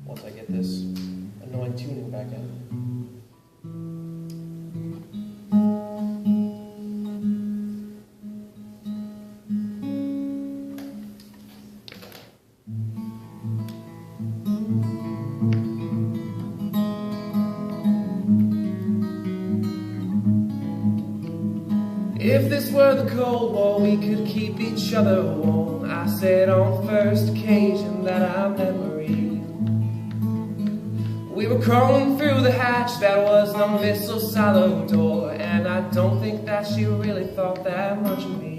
once I get this annoying tuning back in. If this were the Cold War, we could keep each other warm. I said on first occasion that I'll never read. We were crawling through the hatch that was the missile silo door, and I don't think that she really thought that much of me.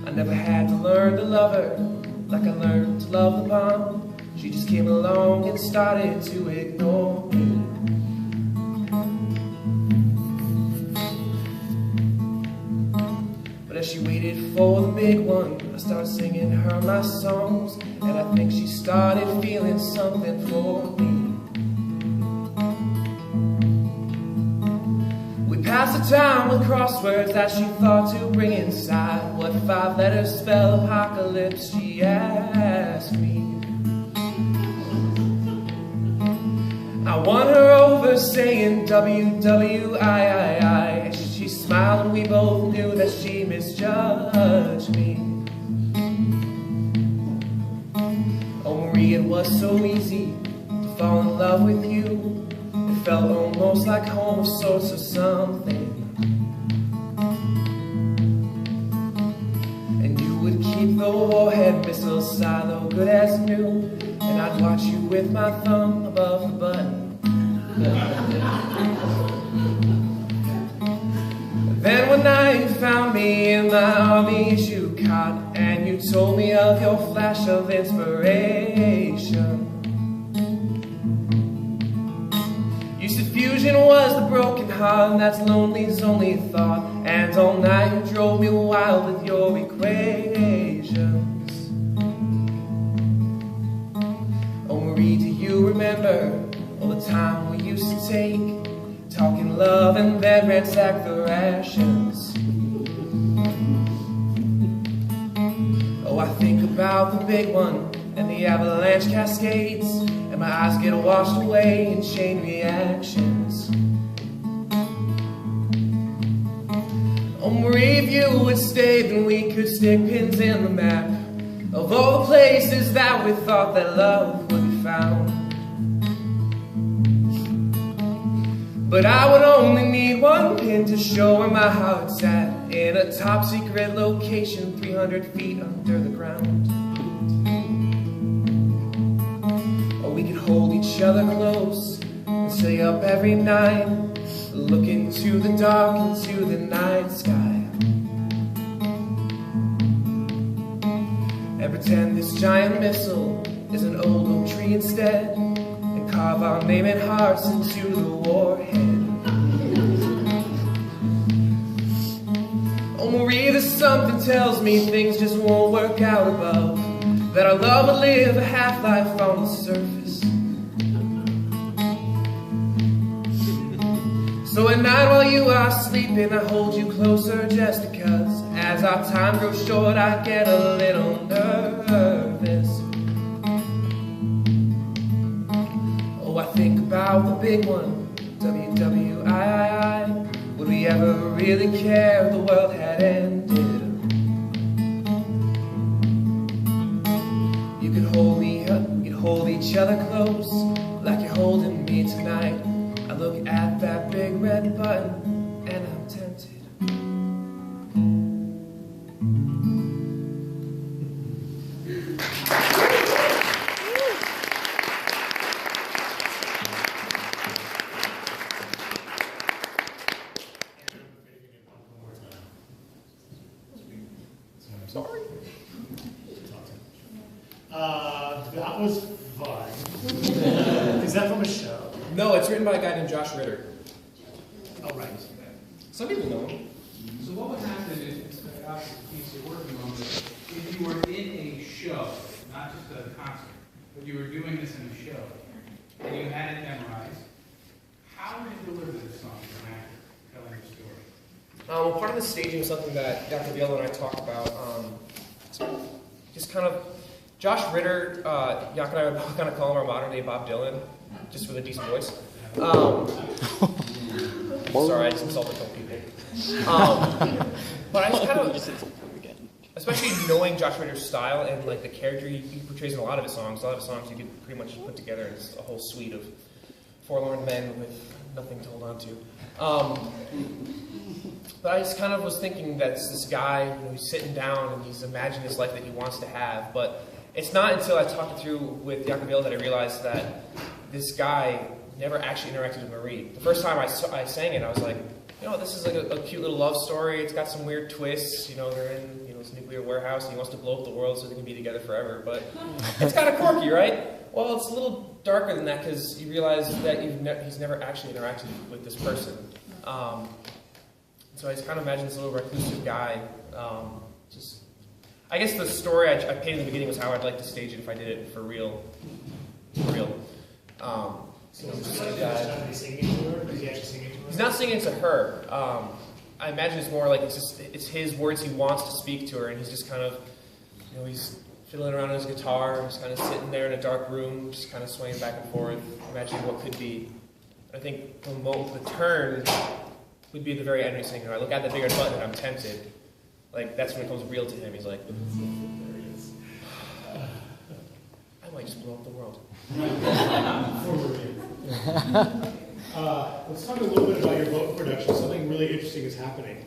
I never had to learn to love her like I learned to love the bomb. She just came along and started to ignore me. But as she waited for the big one, I started singing her my songs, and I think she started feeling something for me. We passed the time with crosswords that she thought to bring inside. What 5 letters spell apocalypse, she asked me. I won her over saying WWIII. She smiled and we both knew that she misjudged me. Oh Marie, it was so easy to fall in love with you. It felt almost like home of sorts or something. And you would keep the warhead missile silo good as new, and I'd watch you with my thumb above the button. Then one night you found me in my army shoe cot, and you told me of your flash of inspiration. You said fusion was the broken heart, and that's lonely's only thought. And all night you drove me wild with your equations. Oh Marie, do you remember all the time we used to take, talking love and then ransack the rations? Oh, I think about the big one and the avalanche cascades, and my eyes get washed away in chain reactions. Oh Marie, if you would stay, then we could stick pins in the map of all the places that we thought that love would be found. But I would only need one pin to show where my heart's at, in a top secret location 300 feet under the ground. Or we could hold each other close and stay up every night, look into the dark, into the night sky, and pretend this giant missile is an old oak tree instead, and carve our name and hearts into the warhead. Oh Marie, there's something tells me things just won't work out above, that our love will live a half-life on the surface. So at night while you are sleeping, I hold you closer just because as our time grows short, I get a little nervous. Oh, I think about the big one, WWIII. Would we ever really care if the world had ended? You could hold me up, we could hold each other close, like you're holding me tonight. I look at that big red button and I'm tempted. Sorry. That was fun. Is that from a show? No, it's written by a guy named Josh Ritter. Oh, right. Some people know him. So what would happen if, after the piece you're working on, if you were in a show, not just a concert, but you were doing this in a show, and you had it memorized, how would you deliver this song to an actor telling the story? Well, part of the staging is something that Dr. Biel and I talked about. Just kind of Josh Ritter, Yak and I would kind of call him our modern-day Bob Dylan, just with a decent voice. Sorry, I just insulted a couple people. But I just kind of, especially knowing Josh Ritter's style and like the character he portrays in a lot of his songs. A lot of his songs you could pretty much put together as a whole suite of forlorn men with nothing to hold on to. But I just kind of was thinking that this guy, he's sitting down and he's imagining this life that he wants to have. But it's not until I talked it through with Yakaville that I realized that this guy never actually interacted with Marie. The first time I sang it, I was like, this is like a cute little love story. It's got some weird twists. They're in this nuclear warehouse and he wants to blow up the world so they can be together forever. But it's kind of quirky, right? Well, it's a little darker than that because you realize that he's never actually interacted with this person. So I just kind of imagine this little reclusive guy. I guess the story I painted in the beginning was how I'd like to stage it if I did it for real. So just like that. Is he singing to her? Is he actually singing to her? He's not singing to her. I imagine it's more like it's his words he wants to speak to her, and he's just kind of, he's fiddling around on his guitar, just kind of sitting there in a dark room, just kind of swaying back and forth, imagining what could be. I think the turn would be at the very end when he's saying, I look at the bigger button and I'm tempted. Like, that's when it becomes real to him. He's like, there he is. I might just blow up the world. Let's talk a little bit about your vocal production. Something really interesting is happening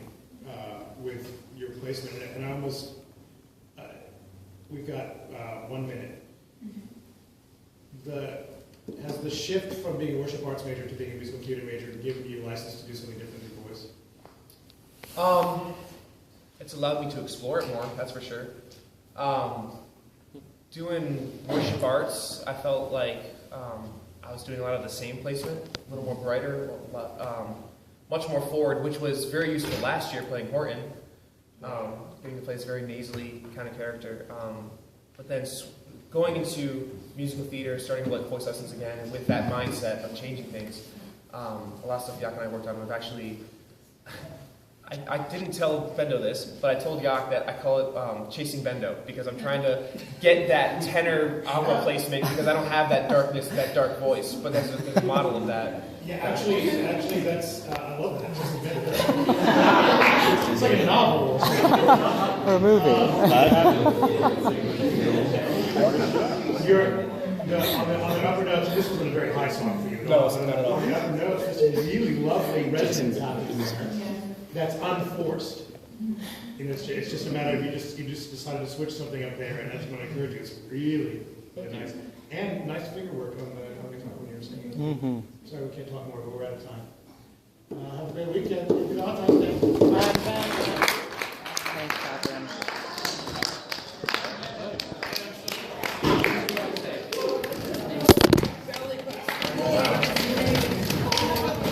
with your placement. And I almost, we've got 1 minute. Has the shift from being a worship arts major to being a musical theater major given you license to do something different with your voice? It's allowed me to explore it more, that's for sure. Doing worship arts, I felt like I was doing a lot of the same placement, a little more brighter, much more forward, which was very useful last year playing Horton, getting to play this very nasally kind of character. But then going into musical theater, starting to voice lessons again, and with that mindset of changing things, a lot of stuff Yak and I worked on. We've actually, I didn't tell Bendo this, but I told Yak that I call it chasing Bendo, because I'm trying to get that tenor opera placement, because I don't have that darkness, that dark voice, but there's a model of that. Yeah, actually, that's, I love that. Chasing Bendo. It's like a novel. Or a movie. On the upper notes, this was a very high song for you. No, it's not at all. On the upper notes, there's some really lovely resonance happening there. That's unforced. It's just a matter of you just decided to switch something up there, and that's what I encourage you. It's really nice. And nice finger work on the guitar when you're singing. Sorry we can't talk more, but we're out of time. Have a great weekend. Good Valentine's Day. Bye.